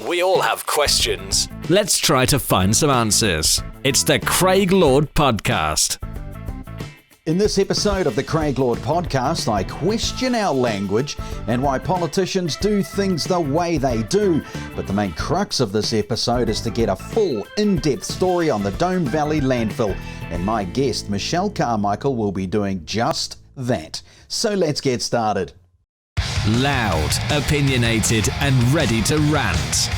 We all have questions. Let's try to find some answers. It's the Craig Lord Podcast. In this episode of the Craig Lord Podcast, I question our language and why politicians do things the way they do. But the main crux of this episode is to get a full, in-depth story on the Dome Valley Landfill. And my guest, Michelle Carmichael, will be doing just that. So let's get started. Loud, opinionated, and ready to rant.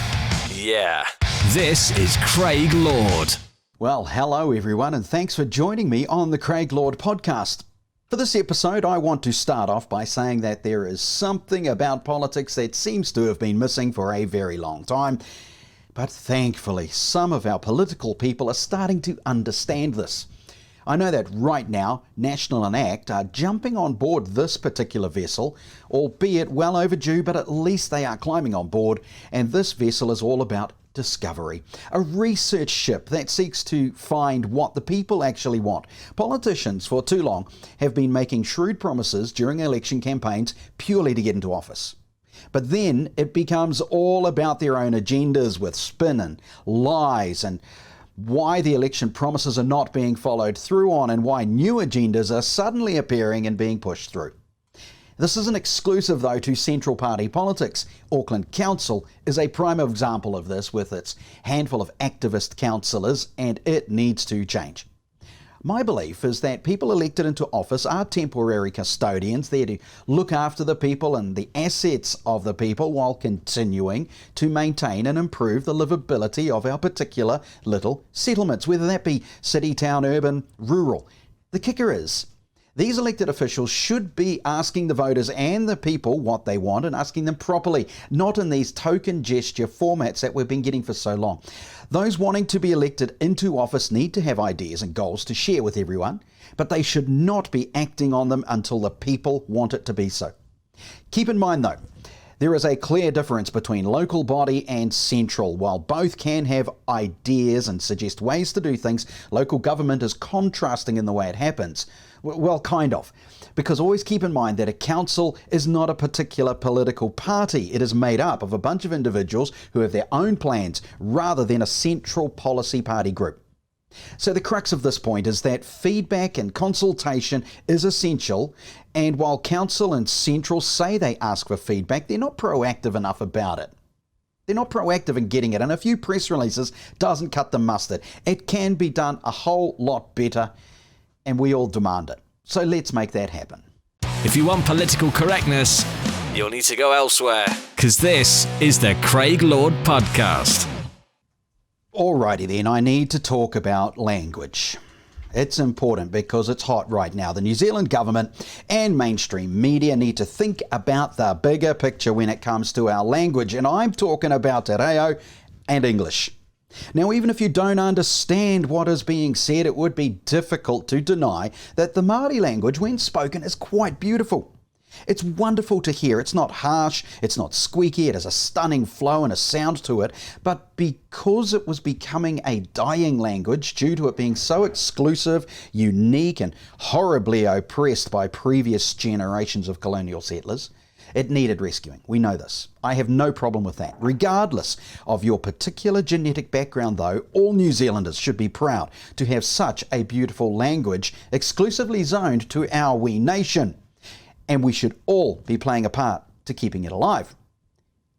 Yeah. This is Craig Lord. Well, hello everyone, and thanks for joining me on the Craig Lord Podcast. For this episode, I want to start off by saying that there is something about politics that seems to have been missing for a very long time. But thankfully, some of our political people are starting to understand this. I know that right now, National and ACT are jumping on board this particular vessel, albeit well overdue, but at least they are climbing on board, and this vessel is all about discovery, a research ship that seeks to find what the people actually want. Politicians for too long have been making shrewd promises during election campaigns purely to get into office. But then it becomes all about their own agendas with spin and lies and why the election promises are not being followed through on and why new agendas are suddenly appearing and being pushed through. This isn't exclusive, though, to central party politics. Auckland Council is a prime example of this with its handful of activist councillors, and it needs to change. My belief is that people elected into office are temporary custodians there to look after the people and the assets of the people while continuing to maintain and improve the livability of our particular little settlements, whether that be city, town, urban, rural. The kicker is, these elected officials should be asking the voters and the people what they want and asking them properly, not in these token gesture formats that we've been getting for so long. Those wanting to be elected into office need to have ideas and goals to share with everyone, but they should not be acting on them until the people want it to be so. Keep in mind though, there is a clear difference between local body and central. While both can have ideas and suggest ways to do things, local government is contrasting in the way it happens. Well, kind of. Because always keep in mind that a council is not a particular political party. It is made up of a bunch of individuals who have their own plans rather than a central policy party group. So the crux of this point is that feedback and consultation is essential, and while council and central say they ask for feedback, they're not proactive enough about it. They're not proactive in getting it, and a few press releases doesn't cut the mustard. It can be done a whole lot better, and we all demand it. So let's make that happen. If you want political correctness, You'll need to go elsewhere. because this is the Craig Lord Podcast. Alrighty then, I need to talk about language. It's important because it's hot right now. The New Zealand government and mainstream media need to think about the bigger picture when it comes to our language, and I'm talking about te reo and English. Now, even if you don't understand what is being said, it would be difficult to deny that the Māori language, when spoken, is quite beautiful. It's wonderful to hear. It's not harsh, it's not squeaky, it has a stunning flow and a sound to it, but because it was becoming a dying language due to it being so exclusive, unique and horribly oppressed by previous generations of colonial settlers, it needed rescuing. We know this. I have no problem with that. Regardless of your particular genetic background though, all New Zealanders should be proud to have such a beautiful language exclusively zoned to our wee nation. And we should all be playing a part to keeping it alive.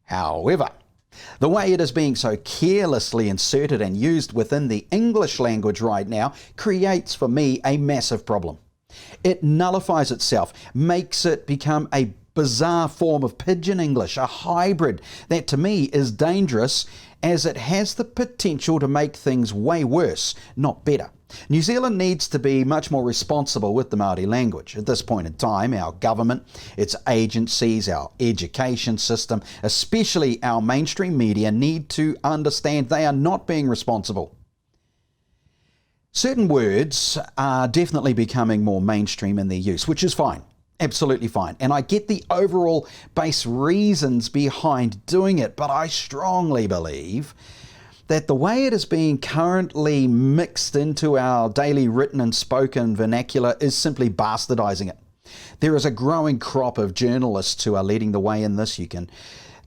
However, the way it is being so carelessly inserted and used within the English language right now creates for me a massive problem. It nullifies itself, makes it become a bizarre form of pidgin English, a hybrid that to me is dangerous as it has the potential to make things way worse, not better. New Zealand needs to be much more responsible with the Māori language. At this point in time, our government, its agencies, our education system, especially our mainstream media, need to understand they are not being responsible. Certain words are definitely becoming more mainstream in their use, which is fine. Absolutely fine. And I get the overall base reasons behind doing it, but I strongly believe that the way it is being currently mixed into our daily written and spoken vernacular is simply bastardizing it. There is a growing crop of journalists who are leading the way in this. You can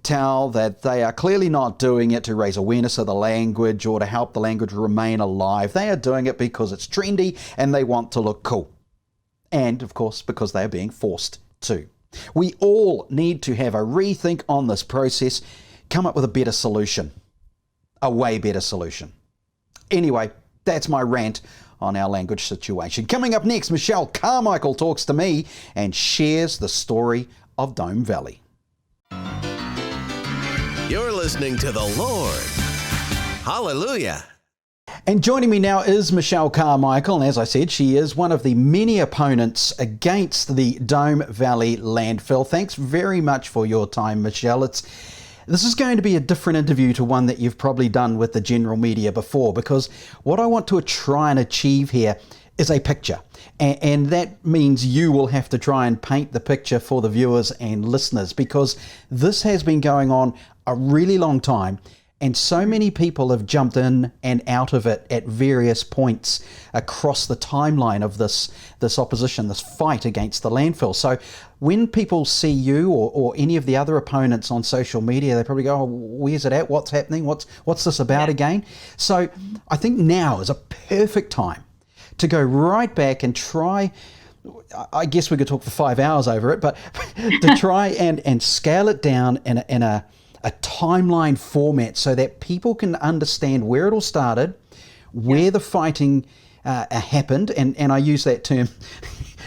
tell that they are clearly not doing it to raise awareness of the language or to help the language remain alive. They are doing it because it's trendy and they want to look cool. And, of course, because they are being forced to. We all need to have a rethink on this process, come up with a better solution, a way better solution. Anyway, that's my rant on our language situation. Coming up next, Michelle Carmichael talks to me and shares the story of Dome Valley. You're listening to the Lord. Hallelujah. And joining me now is Michelle Carmichael, and as I said, she is one of the many opponents against the Dome Valley landfill. Thanks very much for your time, Michelle. This is going to be a different interview to one that you've probably done with the general media before, because what I want to try and achieve here is a picture. And that means you will have to try and paint the picture for the viewers and listeners, because this has been going on a really long time. And so many people have jumped in and out of it at various points across the timeline of this opposition, this fight against the landfill. So when people see you or any of the other opponents on social media, they probably go, oh, where's it at? What's happening? What's this about again? So I think now is a perfect time to go right back and try. I guess we could talk for 5 hours over it, but to try and scale it down in a timeline format so that people can understand where it all started, where the fighting happened, and I use that term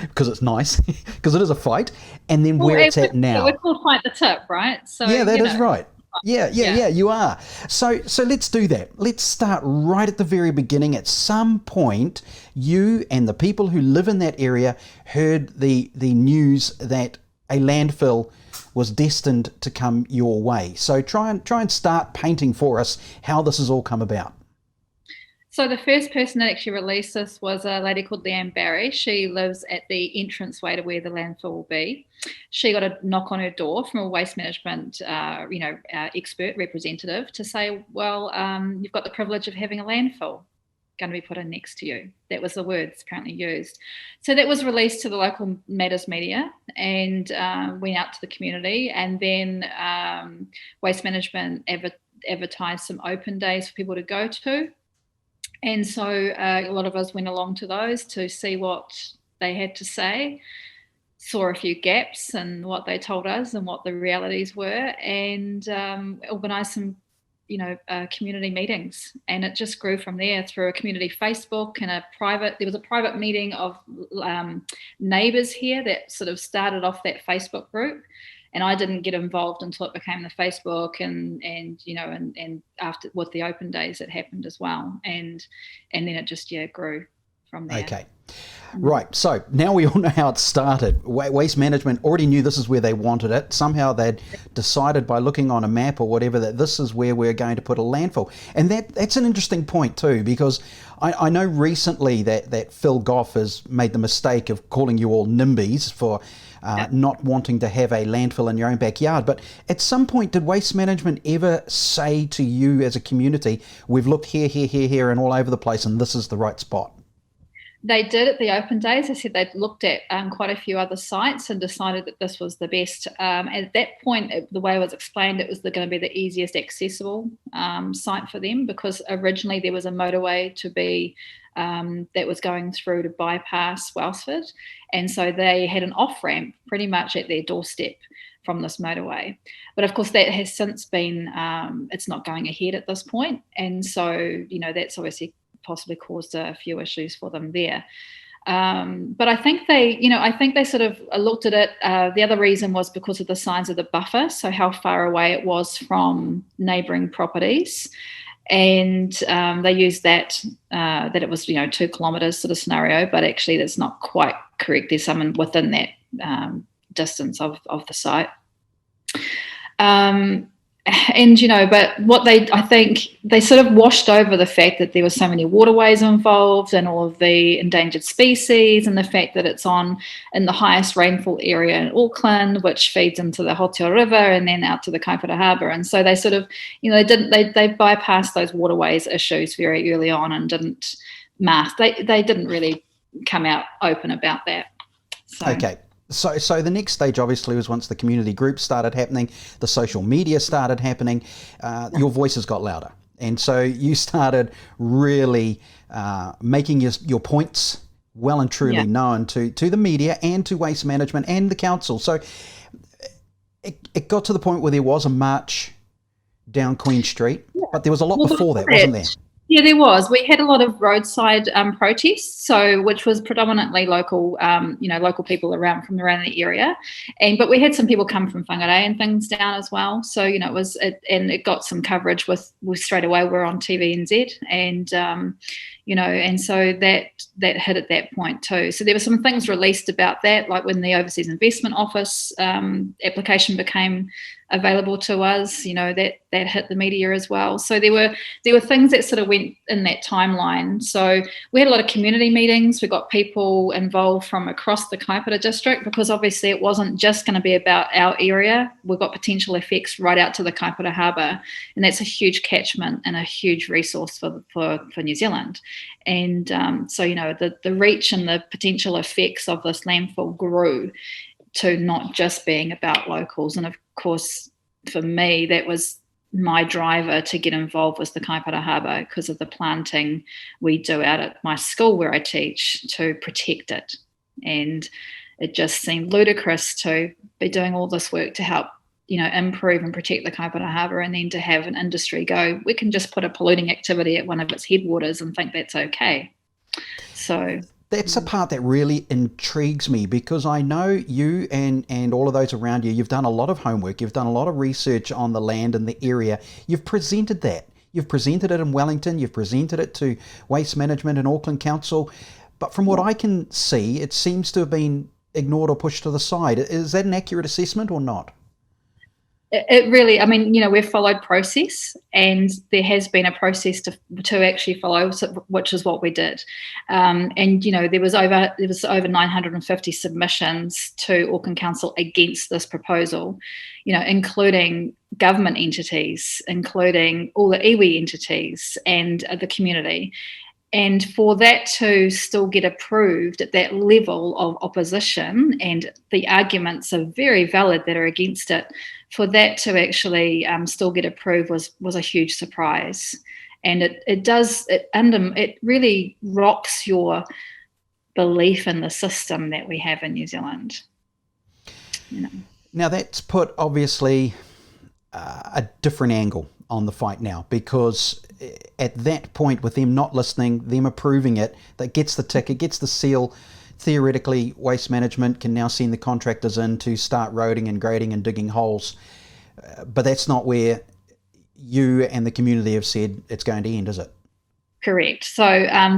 because it's nice, because it is a fight, and then where it's at now. We're called Fight the Tip, right? So yeah, that is right. Yeah, you are. So let's do that. Let's start right at the very beginning. At some point, you and the people who live in that area heard the news that a landfill was destined to come your way. So try and start painting for us how this has all come about. So the first person that actually released this was a lady called Leanne Barry. She lives at the entranceway to where the landfill will be. She got a knock on her door from a waste management, expert representative to say, well, you've got the privilege of having a landfill going to be put in next to you. That was the words apparently used. So that was released to the local Matters media and went out to the community. And then Waste Management advertised some open days for people to go to. And so a lot of us went along to those to see what they had to say, saw a few gaps in what they told us and what the realities were, and organised some community meetings, and it just grew from there through a community Facebook and there was a private meeting of neighbours here that sort of started off that Facebook group, and I didn't get involved until it became the Facebook and after with the open days it happened as well, and then it just grew from there. Okay. Right, so now we all know how it started. Waste Management already knew this is where they wanted it. Somehow they'd decided by looking on a map or whatever that this is where we're going to put a landfill. And that's an interesting point too, because I know recently that Phil Goff has made the mistake of calling you all NIMBYs for not wanting to have a landfill in your own backyard. But at some point, did Waste Management ever say to you as a community, we've looked here, and all over the place, and this is the right spot? They did at the open days. They said they'd looked at quite a few other sites and decided that this was the best. At that point, the way it was explained, it was going to be the easiest accessible site for them, because originally there was a motorway to be that was going through to bypass Wellsford. And so they had an off-ramp pretty much at their doorstep from this motorway. But of course, that has since been, it's not going ahead at this point. And so, that's obviously possibly caused a few issues for them there. But I think they sort of looked at it. The other reason was because of the size of the buffer, so how far away it was from neighbouring properties. And they used that it was 2 kilometres sort of scenario, but actually that's not quite correct. There's someone within that distance of the site. But I think they sort of washed over the fact that there were so many waterways involved and all of the endangered species, and the fact that it's in the highest rainfall area in Auckland, which feeds into the Hoteo River and then out to the Kaipara Harbour. And so they sort of, they bypassed those waterways issues very early on and didn't mask. They didn't really come out open about that. So. Okay. So the next stage obviously was once the community groups started happening, the social media started happening, your voices got louder. And so you started really making your points well and truly known to the media and to Waste Management and the council. So it got to the point where there was a march down Queen Street, but there was a lot before that, wasn't there? Yeah, there was. We had a lot of roadside protests, which was predominantly local, local people from around the area, but we had some people come from Whangarei and things down as well. So it got some coverage with straight away. We're on TVNZ, and and so that hit at that point too. So there were some things released about that, like when the Overseas Investment Office application became available to us, that hit the media as well. So there were things that sort of went in that timeline. So we had a lot of community meetings. We got people involved from across the Kaipara district, because obviously it wasn't just going to be about our area. We've got potential effects right out to the Kaipara Harbour, and that's a huge catchment and a huge resource for New Zealand. And so the reach and the potential effects of this landfill grew to not just being about locals. And of course, for me, that was my driver to get involved with the Kaipara Harbour, because of the planting we do out at my school where I teach to protect it. And it just seemed ludicrous to be doing all this work to help improve and protect the Kaipara Harbour, and then to have an industry go, we can just put a polluting activity at one of its headwaters and think that's okay. So that's a part that really intrigues me, because I know you and all of those around you, you've done a lot of homework, you've done a lot of research on the land and the area. You've presented that. You've presented it in Wellington, you've presented it to Waste Management and Auckland Council. But from what I can see, it seems to have been ignored or pushed to the side. Is that an accurate assessment or not? It really, we've followed process, and there has been a process to actually follow, which is what we did. There was over 950 submissions to Auckland Council against this proposal, including government entities, including all the iwi entities and the community. And for that to still get approved at that level of opposition, and the arguments are very valid that are against it, for that to actually still get approved was a huge surprise. And it really rocks your belief in the system that we have in New Zealand. Now that's put obviously a different angle on the fight now, because at that point, with them not listening, them approving it, that gets the tick, it gets the seal. Theoretically, Waste Management can now send the contractors in to start roading and grading and digging holes. But that's not where you and the community have said it's going to end, is it? Correct. So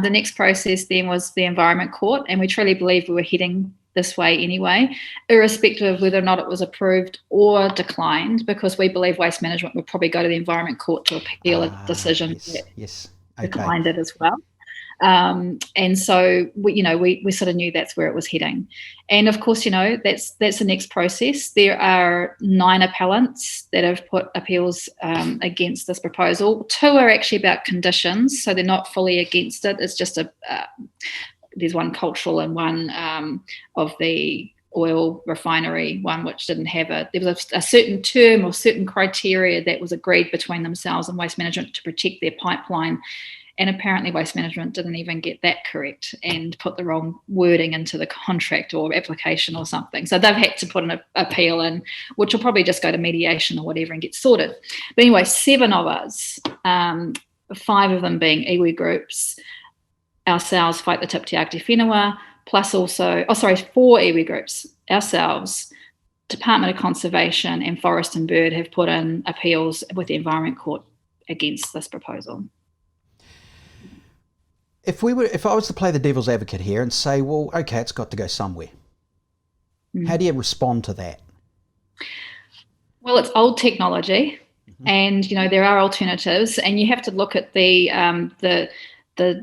the next process then was the Environment Court, and we truly believe we were heading this way anyway, irrespective of whether or not it was approved or declined, because we believe Waste Management would probably go to the Environment Court to appeal a decision that declined it as well. And so we sort of knew that's where it was heading. And of course, that's the next process. There are 9 appellants that have put appeals against this proposal. 2 are actually about conditions, so they're not fully against it. It's just there's one cultural and one of the oil refinery one, which didn't have there was a certain term or certain criteria that was agreed between themselves and Waste Management to protect their pipeline. And apparently Waste Management didn't even get that correct and put the wrong wording into the contract or application or something. So they've had to put an appeal in, which will probably just go to mediation or whatever and get sorted. But anyway, 7 of us, 5 of them being iwi groups, ourselves, Fight the Tip Te Ākati Whenua, plus also, 4 iwi groups, ourselves, Department of Conservation and Forest and Bird have put in appeals with the Environment Court against this proposal. If I was to play the devil's advocate here and say, well, okay, it's got to go somewhere. How do you respond to that? Well, it's old technology, and there are alternatives, and you have to look at the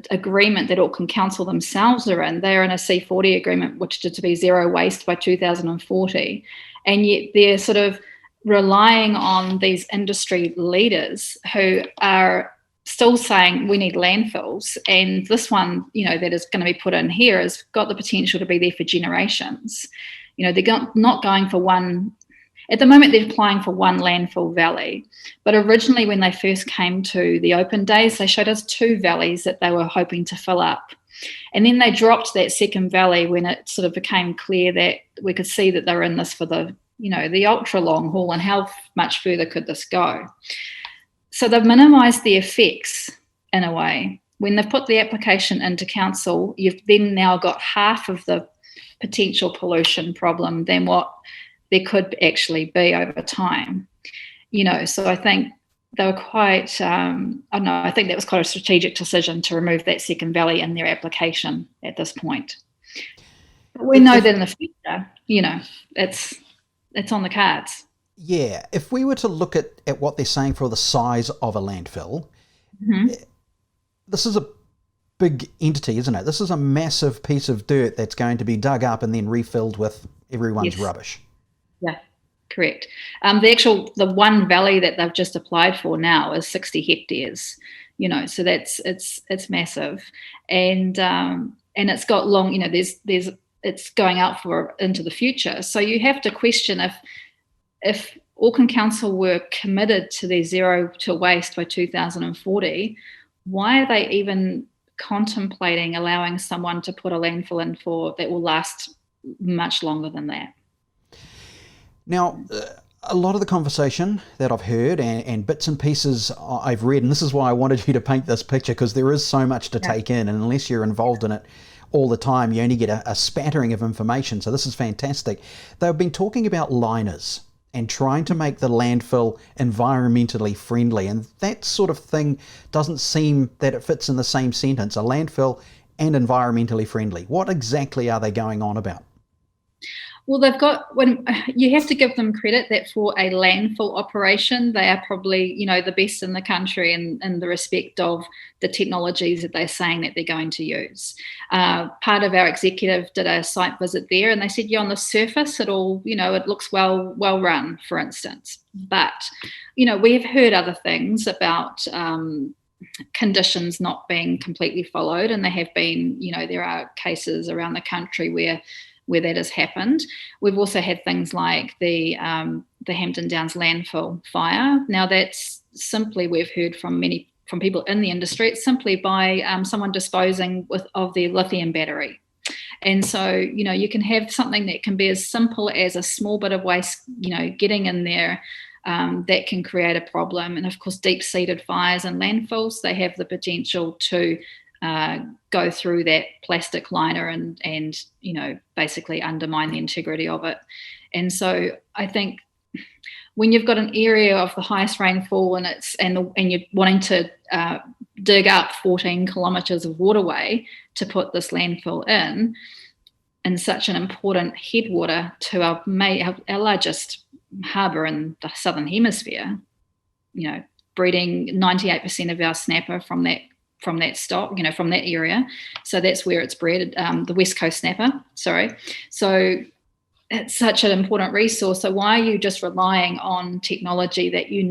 agreement that Auckland Council themselves are in. They're in a C40 agreement, which is to be zero waste by 2040, and yet they're sort of relying on these industry leaders who are still saying we need landfills, and this one, that is going to be put in here has got the potential to be there for generations. they're not going for one. At the moment, they're applying for one landfill valley. But originally, when they first came to the open days, they showed us 2 valleys that they were hoping to fill up. And then they dropped that second valley when it sort of became clear that we could see that they were in this for the ultra long haul, and how much further could this go. So they've minimised the effects in a way. When they've put the application into council, you've then now got half of the potential pollution problem than what there could actually be over time. So I think they were quite, I think that was quite a strategic decision to remove that second valley in their application at this point. But we know that in the future, it's on the cards. Yeah, if we were to look at what they're saying for the size of a landfill, this is a big entity, isn't it? This is a massive piece of dirt that's going to be dug up and then refilled with everyone's rubbish. Yeah, correct. The one valley that they've just applied for now is 60 hectares. So it's massive, and it's got long. It's going out into the future. So you have to question if Auckland Council were committed to their zero to waste by 2040, why are they even contemplating allowing someone to put a landfill in that will last much longer than that? Now, a lot of the conversation that I've heard and bits and pieces I've read, and this is why I wanted you to paint this picture, because there is so much to take in, and unless you're involved in it all the time, you only get a spattering of information. So this is fantastic. They've been talking about liners and trying to make the landfill environmentally friendly, and that sort of thing doesn't seem that it fits in the same sentence, a landfill and environmentally friendly. What exactly are they going on about? Well, when you have to give them credit that for a landfill operation, they are probably, the best in the country in the respect of the technologies that they're saying that they're going to use. Part of our executive did a site visit there, and they said, on the surface, it looks well run, for instance. But, we have heard other things about conditions not being completely followed, and there have been, there are cases around the country where that has happened. We've also had things like the Hampton Downs landfill fire. Now that's simply, we've heard from people in the industry, it's simply by someone disposing of their lithium battery. And so, you can have something that can be as simple as a small bit of waste, getting in there, that can create a problem. And of course, deep-seated fires and landfills, they have the potential to go through that plastic liner and basically undermine the integrity of it. And so I think when you've got an area of the highest rainfall and you're wanting to dig up 14 kilometres of waterway to put this landfill in such an important headwater to our largest harbour in the southern hemisphere, breeding 98% of our snapper from that stock, from that area. So that's where it's bred, the West Coast snapper, sorry. So it's such an important resource. So why are you just relying on technology that you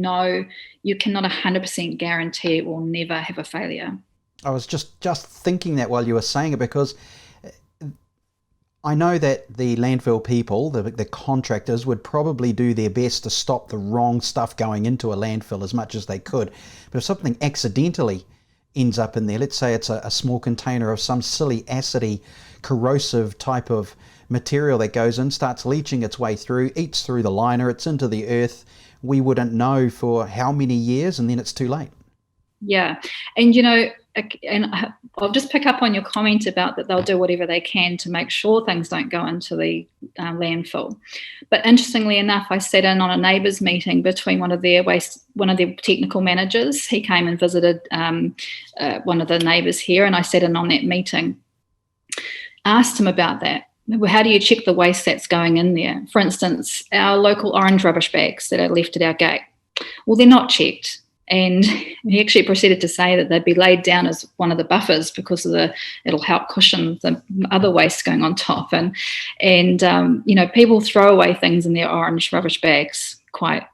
cannot 100% guarantee it will never have a failure? I was just thinking that while you were saying it, because I know that the landfill people, the contractors, would probably do their best to stop the wrong stuff going into a landfill as much as they could. But if something accidentally ends up in there, let's say it's a small container of some silly acidy, corrosive type of material that goes in, starts leaching its way through, eats through the liner, it's into the earth, we wouldn't know for how many years, and then it's too late. Yeah. And, and I'll just pick up on your comment about that they'll do whatever they can to make sure things don't go into the landfill. But interestingly enough, I sat in on a neighbours meeting between one of their technical managers. He came and visited one of the neighbours here, and I sat in on that meeting. Asked him about that. How do you check the waste that's going in there? For instance, our local orange rubbish bags that are left at our gate. Well, they're not checked. And he actually proceeded to say that they'd be laid down as one of the buffers because it'll help cushion the other waste going on top. And people throw away things in their orange rubbish bags quite,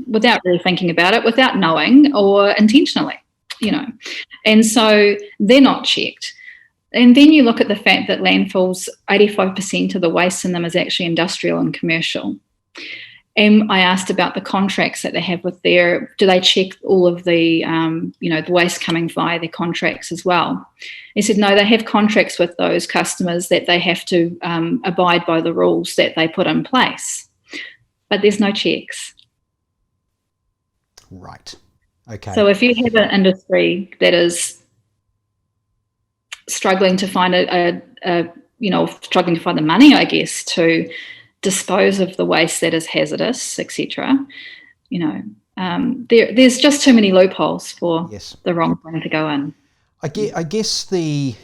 without really thinking about it, without knowing or intentionally, And so they're not checked. And then you look at the fact that landfills, 85% of the waste in them is actually industrial and commercial. And I asked about the contracts that they have with do they check all of the, the waste coming via their contracts as well? He said, no, they have contracts with those customers that they have to abide by the rules that they put in place. But there's no checks. Right. Okay. So if you have an industry that is struggling to find struggling to find the money, I guess, to dispose of the waste that is hazardous, etc. There's just too many loopholes for the wrong thing to go in. I guess the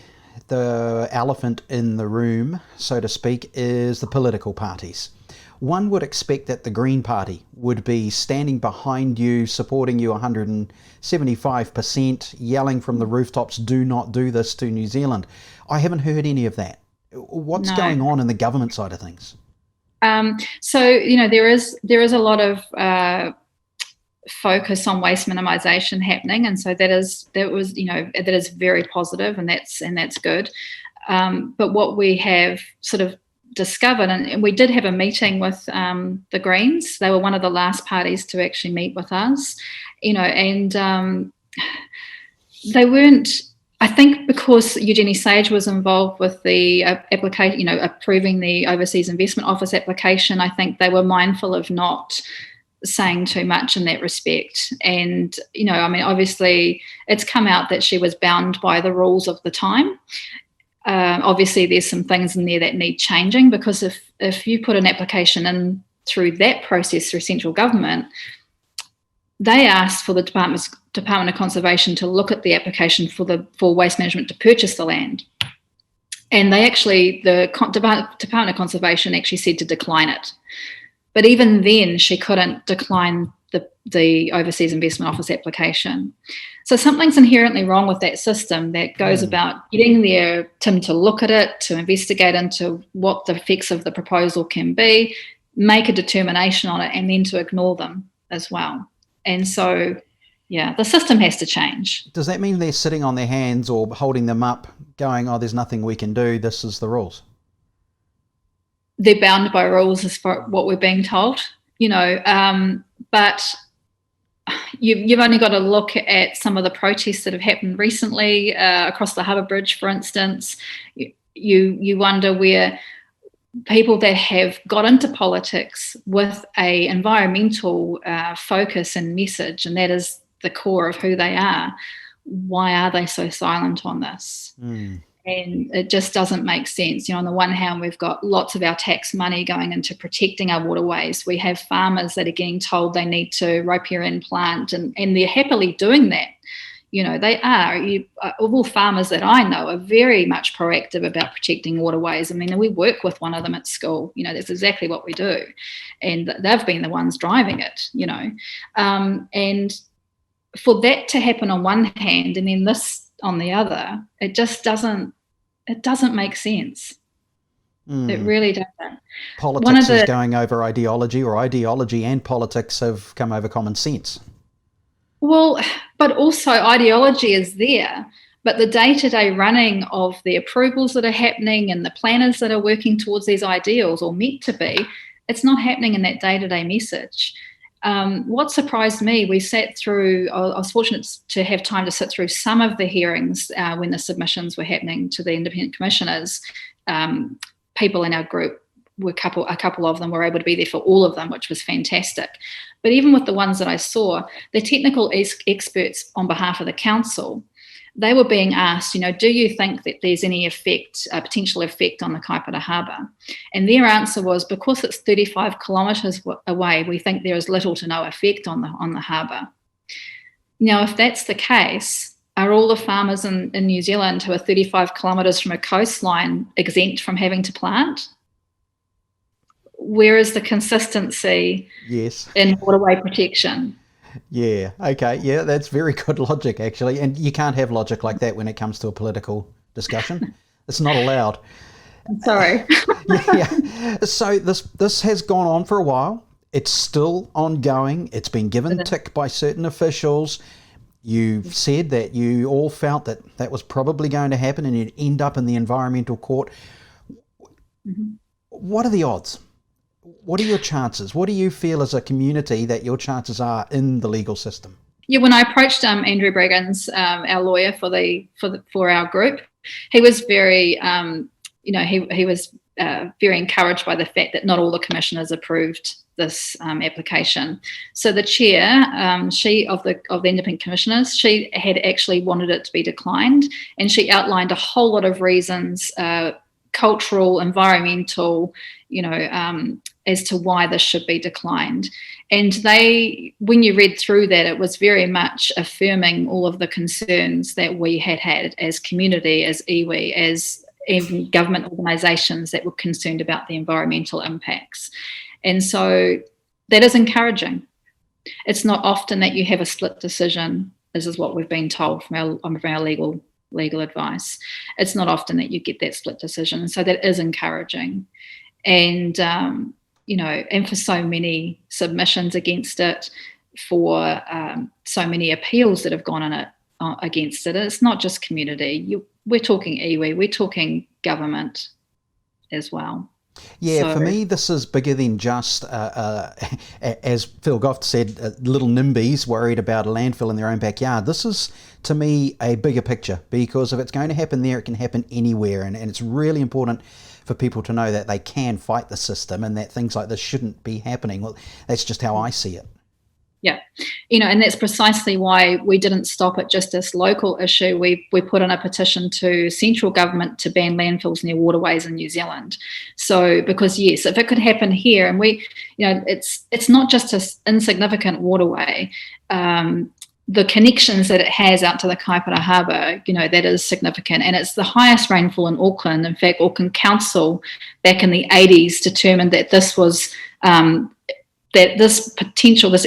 elephant in the room, so to speak, is the political parties. One would expect that the Green Party would be standing behind you, supporting you 175%, yelling from the rooftops, do not do this to New Zealand. I haven't heard any of that. What's going on in the government side of things? There is a lot of focus on waste minimisation happening, and so that is very positive, and that's good. But what we have sort of discovered, and we did have a meeting with the Greens. They were one of the last parties to actually meet with us, and they weren't. I think because Eugenie Sage was involved with the application, approving the Overseas Investment Office application, I think they were mindful of not saying too much in that respect. And, obviously it's come out that she was bound by the rules of the time. Obviously there's some things in there that need changing, because if you put an application in through that process through central government, they asked for the Department of Conservation to look at the application for Waste Management to purchase the land. And the Department of Conservation actually said to decline it. But even then, she couldn't decline the Overseas Investment Office application. So something's inherently wrong with that system that goes about getting their Tim to look at it, to investigate into what the effects of the proposal can be, make a determination on it, and then to ignore them as well. And so, the system has to change. Does that mean they're sitting on their hands or holding them up going, oh, there's nothing we can do, this is the rules? They're bound by rules as for what we're being told, but you've only got to look at some of the protests that have happened recently across the Harbour Bridge, for instance. You wonder where people that have got into politics with a environmental focus and message, and that is the core of who they are, why are they so silent on this? And it just doesn't make sense. On the one hand, we've got lots of our tax money going into protecting our waterways. We have farmers that are getting told they need to riparian plant, and they're happily doing that. They are. All farmers that I know are very much proactive about protecting waterways. I mean, we work with one of them at school. That's exactly what we do. And they've been the ones driving it, and for that to happen on one hand and then this on the other, it just doesn't make sense. It really doesn't. Politics is going over ideology, or ideology and politics have come over common sense. Well, but also ideology is there, but the day-to-day running of the approvals that are happening and the planners that are working towards these ideals, or meant to be, it's not happening in that day-to-day message. What surprised me, I was fortunate to have time to sit through some of the hearings when the submissions were happening to the independent commissioners. People in our group, a couple of them were able to be there for all of them, which was fantastic. But even with the ones that I saw, the technical experts on behalf of the council, they were being asked, do you think that there's any potential effect on the Kaipara Harbour? And their answer was, because it's 35 kilometres away, we think there is little to no effect on the harbour. Now, if that's the case, are all the farmers in New Zealand who are 35 kilometres from a coastline exempt from having to plant? Where is the consistency in waterway protection? Yeah, okay. Yeah, that's very good logic, actually. And you can't have logic like that when it comes to a political discussion. It's not allowed. I'm sorry. Yeah. So this has gone on for a while. It's still ongoing. It's been given tick by certain officials. You've said that you all felt that that was probably going to happen and you'd end up in the environmental court. Mm-hmm. What are the odds? What are your chances? What do you feel as a community that your chances are in the legal system? Yeah, when I approached Andrew Briggins, our lawyer for our group, he was very, he was very encouraged by the fact that not all the commissioners approved this application. So the chair, she of the independent commissioners, she had actually wanted it to be declined, and she outlined a whole lot of reasons, cultural, environmental, as to why this should be declined. And when you read through that, it was very much affirming all of the concerns that we had as community, as iwi, as even government organisations that were concerned about the environmental impacts. And so that is encouraging. It's not often that you have a split decision. This is what we've been told from our legal advice. It's not often that you get that split decision. So that is encouraging. And, and for so many submissions against it, for so many appeals that have gone on it against it, it's not just community. We're talking iwi, we're talking government as well. Yeah, So, for me, this is bigger than just, as Phil Goff said, little NIMBYs worried about a landfill in their own backyard. This is, to me, a bigger picture, because if it's going to happen there, it can happen anywhere. And it's really important for people to know that they can fight the system and that things like this shouldn't be happening. Well, that's just how I see it. yeah, and that's precisely why we didn't stop at just this local issue. We put in a petition to central government to ban landfills near waterways in New Zealand. So, because yes, if it could happen here, and it's not just an insignificant waterway. The connections that it has out to the Kaipara Harbour, that is significant. And it's the highest rainfall in Auckland. In fact, Auckland Council back in the 80s determined that this was that this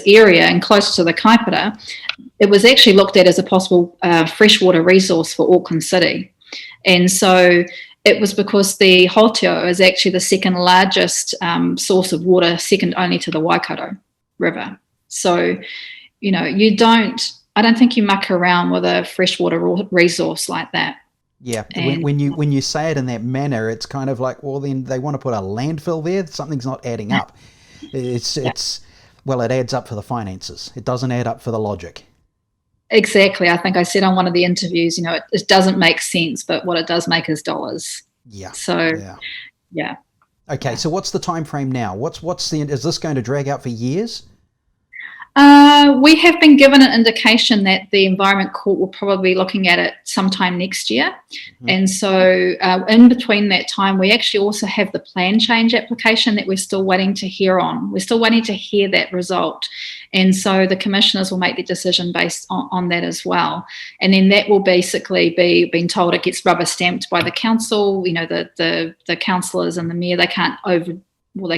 area and closer to the Kaipara, it was actually looked at as a possible freshwater resource for Auckland City. And so it was because the Hoteo is actually the second largest source of water, second only to the Waikato River. So, I don't think you muck around with a freshwater resource like that. Yeah, when you say it in that manner, it's kind of like, well, then they want to put a landfill there. Something's not adding up. It adds up for the finances. It doesn't add up for the logic. Exactly. I think I said on one of the interviews, it doesn't make sense, but what it does make is dollars. Yeah. So, yeah. Okay, so what's the time frame now? Is this going to drag out for years? We have been given an indication that the Environment Court will probably be looking at it sometime next year. Mm-hmm. And so in between that time, we actually also have the plan change application that we're still waiting to hear on. We're still waiting to hear that result. And so the commissioners will make the decision based on that as well. And then that will basically be being told it gets rubber stamped by the council. The councillors and the mayor, they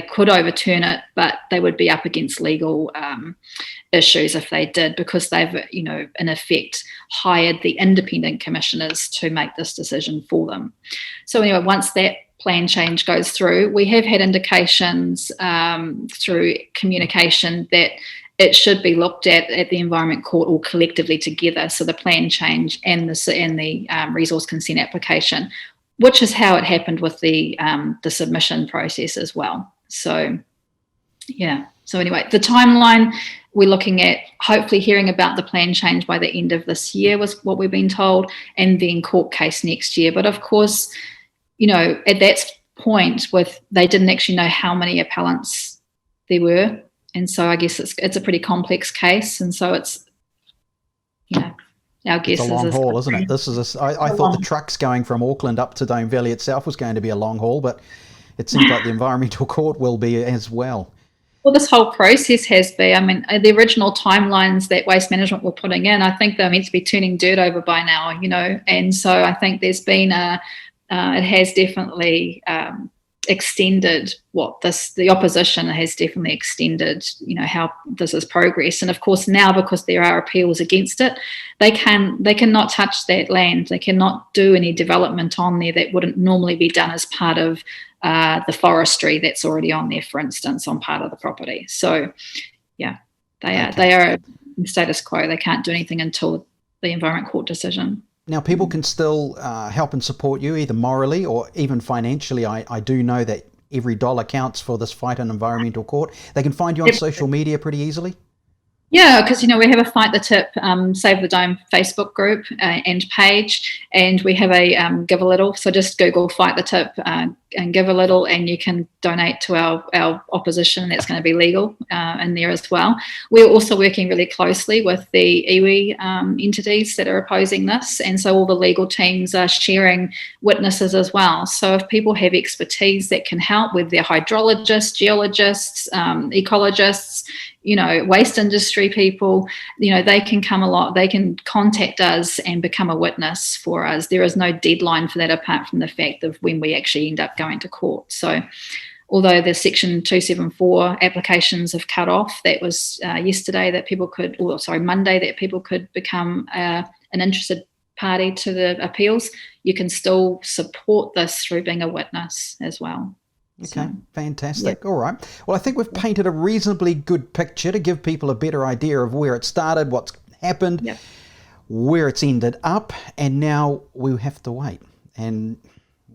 could overturn it, but they would be up against legal issues if they did, because they've, in effect, hired the independent commissioners to make this decision for them. So anyway, once that plan change goes through, we have had indications through communication that it should be looked at the Environment Court all collectively together. So the plan change and the resource consent application, which is how it happened with the submission process as well. So, yeah. So anyway, the timeline, we're looking at hopefully hearing about the plan change by the end of this year was what we've been told, and then court case next year. But of course, at that point, they didn't actually know how many appellants there were. And so I guess it's a pretty complex case. And so it's, our guess is... It's a long haul, isn't it? I thought the trucks going from Auckland up to Dome Valley itself was going to be a long haul, but it seems like the Environmental Court will be as well. Well, this whole process has been, I mean, the original timelines that Waste Management were putting in, I think they're meant to be turning dirt over by now, and so I think there's been it has definitely extended the opposition has definitely extended, how this has progressed. And of course now, because there are appeals against it, they cannot touch that land. They cannot do any development on there that wouldn't normally be done as part of the forestry that's already on there, for instance, on part of the property. So yeah, they are status quo. They can't do anything until the Environment Court decision. Now, people can still help and support you either morally or even financially. I do know that every dollar counts for this fight in Environmental Court. They can find you on social media pretty easily. Yeah, because, we have a Fight the Tip, Save the Dome Facebook group and page, and we have a Give a Little. So just Google Fight the Tip and Give a Little, and you can donate to our opposition. That's going to be legal in there as well. We're also working really closely with the iwi entities that are opposing this, and so all the legal teams are sharing witnesses as well. So if people have expertise that can help, whether they're hydrologists, geologists, ecologists, waste industry people, they can come along, they can contact us and become a witness for us. There is no deadline for that apart from the fact of when we actually end up going to court. So although the Section 274 applications have cut off, that was yesterday that people could, Monday, that people could become an interested party to the appeals, you can still support this through being a witness as well. Okay, fantastic. All right. Well, I think we've painted a reasonably good picture to give people a better idea of where it started, what's happened, where it's ended up, and now we have to wait. And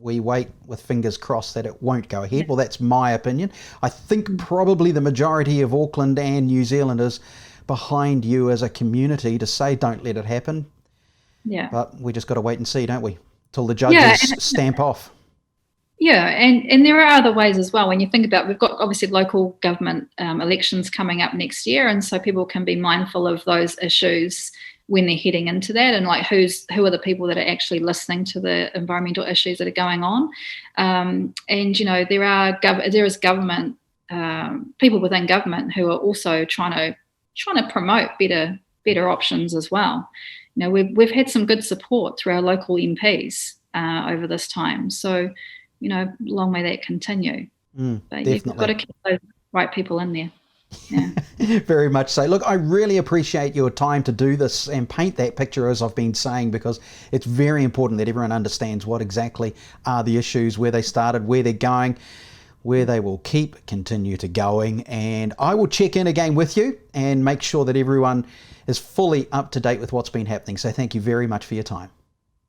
we wait with fingers crossed that it won't go ahead. Well, that's my opinion. I think probably the majority of Auckland and New Zealanders behind you as a community to say don't let it happen. Yeah. But we just got to wait and see, don't we? Till the judges stamp off. Yeah, and there are other ways as well. When you think about, we've got obviously local government elections coming up next year, and so people can be mindful of those issues when they're heading into that, and like who are the people that are actually listening to the environmental issues that are going on. And there is government people within government who are also trying to promote better options as well. We've had some good support through our local MPs over this time, so. Long may that continue. But definitely. You've got to keep those right people in there. Yeah. Very much so. Look, I really appreciate your time to do this and paint that picture, as I've been saying, because it's very important that everyone understands what exactly are the issues, where they started, where they're going, where they will continue to going. And I will check in again with you and make sure that everyone is fully up to date with what's been happening. So thank you very much for your time.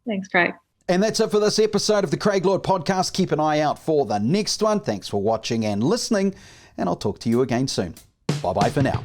Thanks, Craig. And that's it for this episode of the Craig Lord Podcast. Keep an eye out for the next one. Thanks for watching and listening, and I'll talk to you again soon. Bye-bye for now.